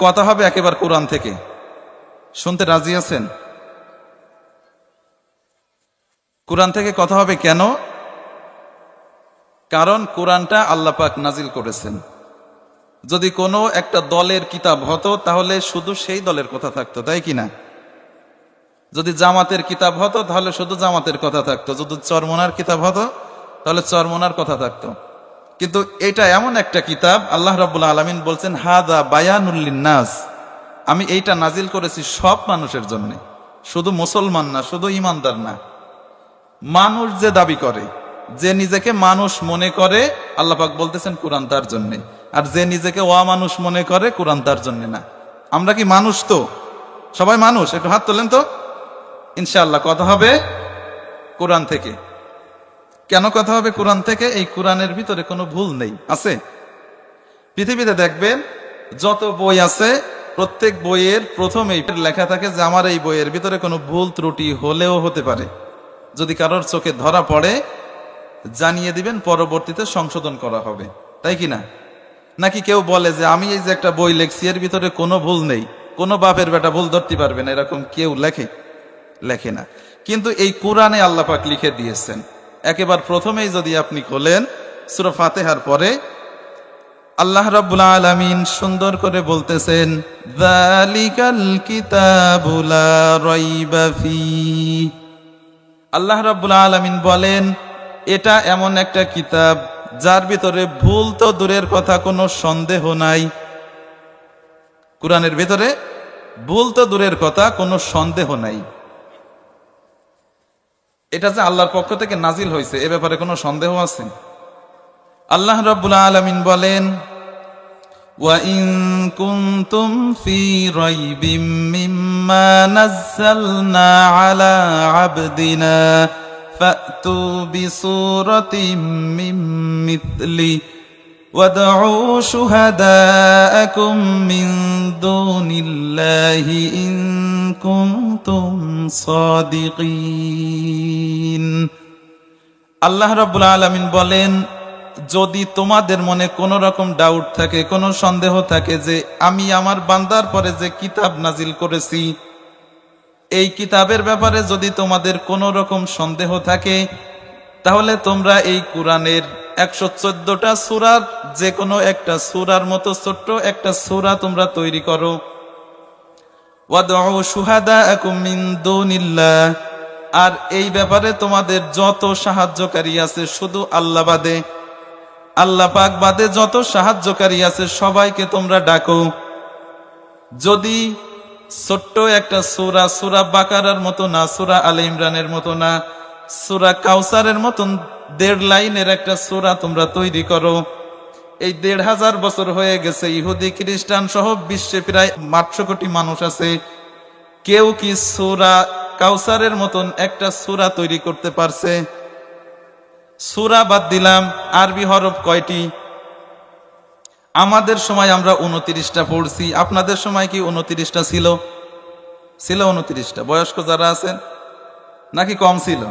কথা হবে একেবারে কোরআন থেকে। শুনতে রাজি আছেন? কোরআন থেকে কথা হবে কেন? কারণ কোরআনটা আল্লাহ পাক নাজিল করেছেন। যদি কোনো একটা দলের কিতাব হতো তাহলে শুধু সেই দলের কথা থাকতো, তাই কি না? যদি জামাতের কিতাব হতো তাহলে শুধু জামাতের কথা থাকতো, যদি চরমোনার কিতাব হতো তাহলে চরমোনার কথা থাকতো। কিন্তু এটা এমন একটা কিতাব, আল্লাহ রাব্বুল আলামিন বলছেন হাদা বায়ানুল লিন্নাস, আমি এইটা নাজিল করেছি সব মানুষের জন্য, শুধু মুসলমান না, শুধু ইমানদার না। মানুষ যে দাবি করে, যে নিজেকে মানুষ মনে করে, আল্লাহ পাক বলতেছেন কোরআন তার জন্য। আর যে নিজেকে অমানুষ মনে করে, কোরআন তার জন্য না। আমরা কি মানুষ? তো সবাই মানুষ, একটু হাত তোলেন তো। ইনশাআল্লাহ কথা হবে কোরআন থেকে। কেন কথা হবে কোরআন থেকে? এই কোরআনের ভিতরে কোনো ভুল নেই। আছে? পৃথিবীতে দেখবেন যত বই আছে, প্রত্যেক বইয়ের প্রথমেই লেখা থাকে যে আমার এই বইয়ের ভিতরে কোনো ভুল ত্রুটি হলেও হতে পারে, যদি কারোর চোখে ধরা পড়ে জানিয়ে দিবেন, পরবর্তীতে সংশোধন করা হবে, তাই কি না? নাকি কেউ বলে যে আমি এই যে একটা বই লেখছি এর ভিতরে কোনো ভুল নেই, কোনো বাপের বেটা ভুল ধরতে পারবে না, এরকম কেউ লেখে না। কিন্তু এই কোরআনে আল্লাহ পাক লিখে দিয়েছেন। একেবারে প্রথমেই যদি আপনি খোলেন সূরা ফাতিহার পরে, আল্লাহ রাব্বুল আলামিন সুন্দর করে বলতেছেন যালিকাল কিতাবু লা রাইবা ফীহ। আল্লাহ রাব্বুল আলামিন বলেন এটা এমন একটা কিতাব যার ভিতরে ভুল তো দূরের কথা, কোনো সন্দেহ নাই। কোরআনের ভিতরে ভুল তো দূরের কথা, কোনো সন্দেহ নাই। এটা যে আল্লাহর পক্ষ থেকে নাজিল হয়েছে এ ব্যাপারে কোনো সন্দেহ আছে? আল্লাহ রাব্বুল আলামিন বলেন ওয়া ইন কুনতুম ফি রাইবিম মিম্মা নাযালনা আলা আবদিনা ফাতু বিসূরাতিম মিন মিথলি ওয়াদউ শুহাদাআকুম মিন দুনিল্লাহি ইন কুনতুম সাদিকিন। আল্লাহ রাব্বুল আলামিন বলেন যদি তোমাদের মনে কোনো রকম ডাউট থাকে, কোনো সন্দেহ থাকে যে আমি আমার বান্দার পরে যে কিতাব নাজিল করেছি এই কিতাবের ব্যাপারে যদি তোমাদের কোনো রকম সন্দেহ থাকে, তাহলে তোমরা এই কোরআনের 114টা সূরার যে কোনো একটা সূরার মতো ছোট্ট একটা সূরা তোমরা তৈরি করো। ওয়াদউ শুহাদাআকুম মিন দুনিল্লাহ, আর এই ব্যাপারে তোমাদের যত সাহায্যকারী আছে শুধু আল্লাহ বাদে, আল্লাহ পাক বাদে যত সাহায্যকারী আছে সবাইকে তোমরা ডাকো। যদি ছোট্ট একটা সূরা, সূরা বাকারার মতো না, সূরা আলে ইমরানের মতো না, সূরা কাউসারের মতন 1.5 লাইনের একটা সূরা তোমরা তৈরি করো। এই 1,500 বছর হয়ে গেছে, ইহুদি খ্রিস্টান সহ বিশ্বে প্রায় 800 কোটি মানুষ আছে, কেউ কি সূরা কাউসারের মতন একটা সূরা তৈরি করতে পারছে? সূরা বাদ দিলাম, আরবি হরফ কয়টি? আমাদের সময় আমরা 29টা পড়ছি, আপনাদের সময় কি 29টা ছিল? 29টা। বয়স্ক যারা আছেন নাকি কম ছিল?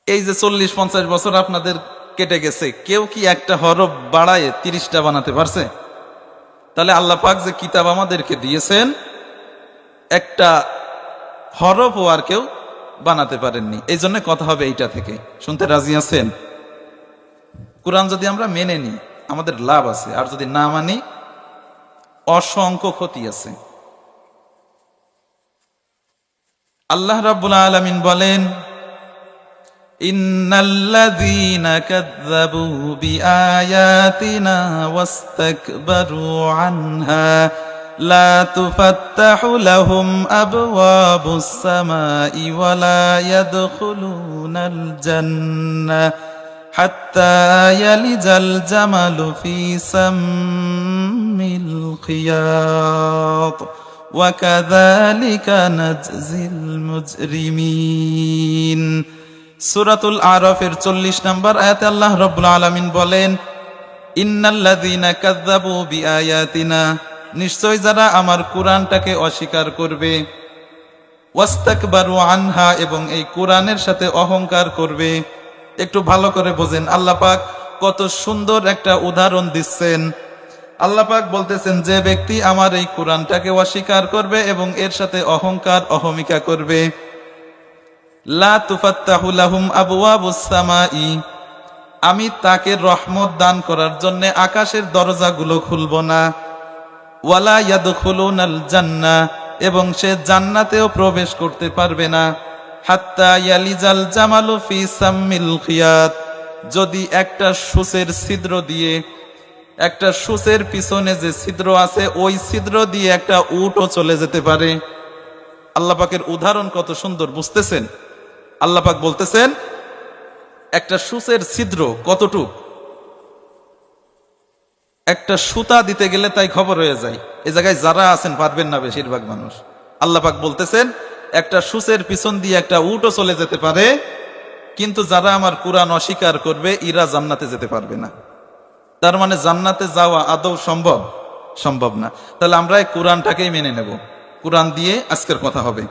এই যে 40-50 বছর আপনাদের কেটে গেছে, কেউ কি একটা হরফ বাড়ায় 30টা বানাতে পারছে? তাহলে আল্লাহ পাক যে কিতাব আমাদেরকে দিয়েছেন একটা হরফও আর কেউ বানাতে পারেননি। এই জন্য কথা হবে এইটা থেকে। শুনতে রাজি আছেন? কোরআন যদি আমরা মেনে নিই আমাদের লাভ আছে, আর যদি না মানি অসংখ্য ক্ষতি আছে। আল্লাহ রাব্বুল আলামিন বলেন ইন্নাল্লাযীনা কাযযাবু বিআয়াতিনা ওয়াস্তাকবারু আনহা লা তুফাত্তাহু লাহুম আবওয়াবুস সামাই ওয়া লা ইয়াদখুলুনাল জান্নাহ হাত্তা ইয়ালিজাল জামালু ফি সাম্মিল খিয়াত ওয়া কাযালিকা নাজজিল মুজরিমিন। সূরাতুল আরাফের 40 নম্বর আয়াতে আল্লাহ রাব্বুল আলামিন বলেন ইন্নাল্লাযীনা কাযযাবু বিআয়াতিনা, নিশ্চয় যারা আমার কোরআনটাকে অস্বীকার করবে, ওয়াস্তাকবারু আনহা, এবং এই কোরআনের সাথে অহংকার করবে। একটু ভালো করে বোঝেন, আল্লাহ পাক কত সুন্দর একটা উদাহরণ দিচ্ছেন। আল্লাহ পাক বলতেছেন, যে ব্যক্তি আমার এই কোরআনটাকে অস্বীকার করবে এবং এর সাথে অহংকার অহমিকা করবে, লা তুফাত্তাহু লাহুম আবওয়াবুস সামাই, আমি তাকে রহমত দান করার জন্য আকাশের দরজাগুলো খুলব না, ওয়ালা ইয়াদখুলুনাল জান্নাহ, এবং সে জান্নাতেও প্রবেশ করতে পারবে না, হাত্তা ইয়ালিজাল জামালু ফি সাম্মিল খিয়াত, যদি একটা সূচের ছিদ্র দিয়ে, একটা সূচের পিছনে যে ছিদ্র আছে ওই ছিদ্র দিয়ে একটা উটও চলে যেতে পারে। আল্লাহ পাকের উদাহরণ কত সুন্দর, বুঝতেছেন? আল্লাহ পাক বলতেছেন একটা সূচের ছিদ্র কতটুক, একটা সুতা দিতে গেলে তাই খবর হয়ে যায়। এই জায়গায় যারা আছেন পারবেন না বেশিরভাগ মানুষ। আল্লাহ পাক বলতেছেন একটা সূচের পিছন দিয়ে একটা উটও চলে যেতে পারে, কিন্তু যারা আমার কোরআন অস্বীকার করবে ইরা জান্নাতে যেতে পারবে না। তার মানে জান্নাতে যাওয়া আদৌ সম্ভব না। তাহলে আমরা এই কোরআনটাকেই মেনে নেব। কোরআন দিয়ে আজকের কথা হবে।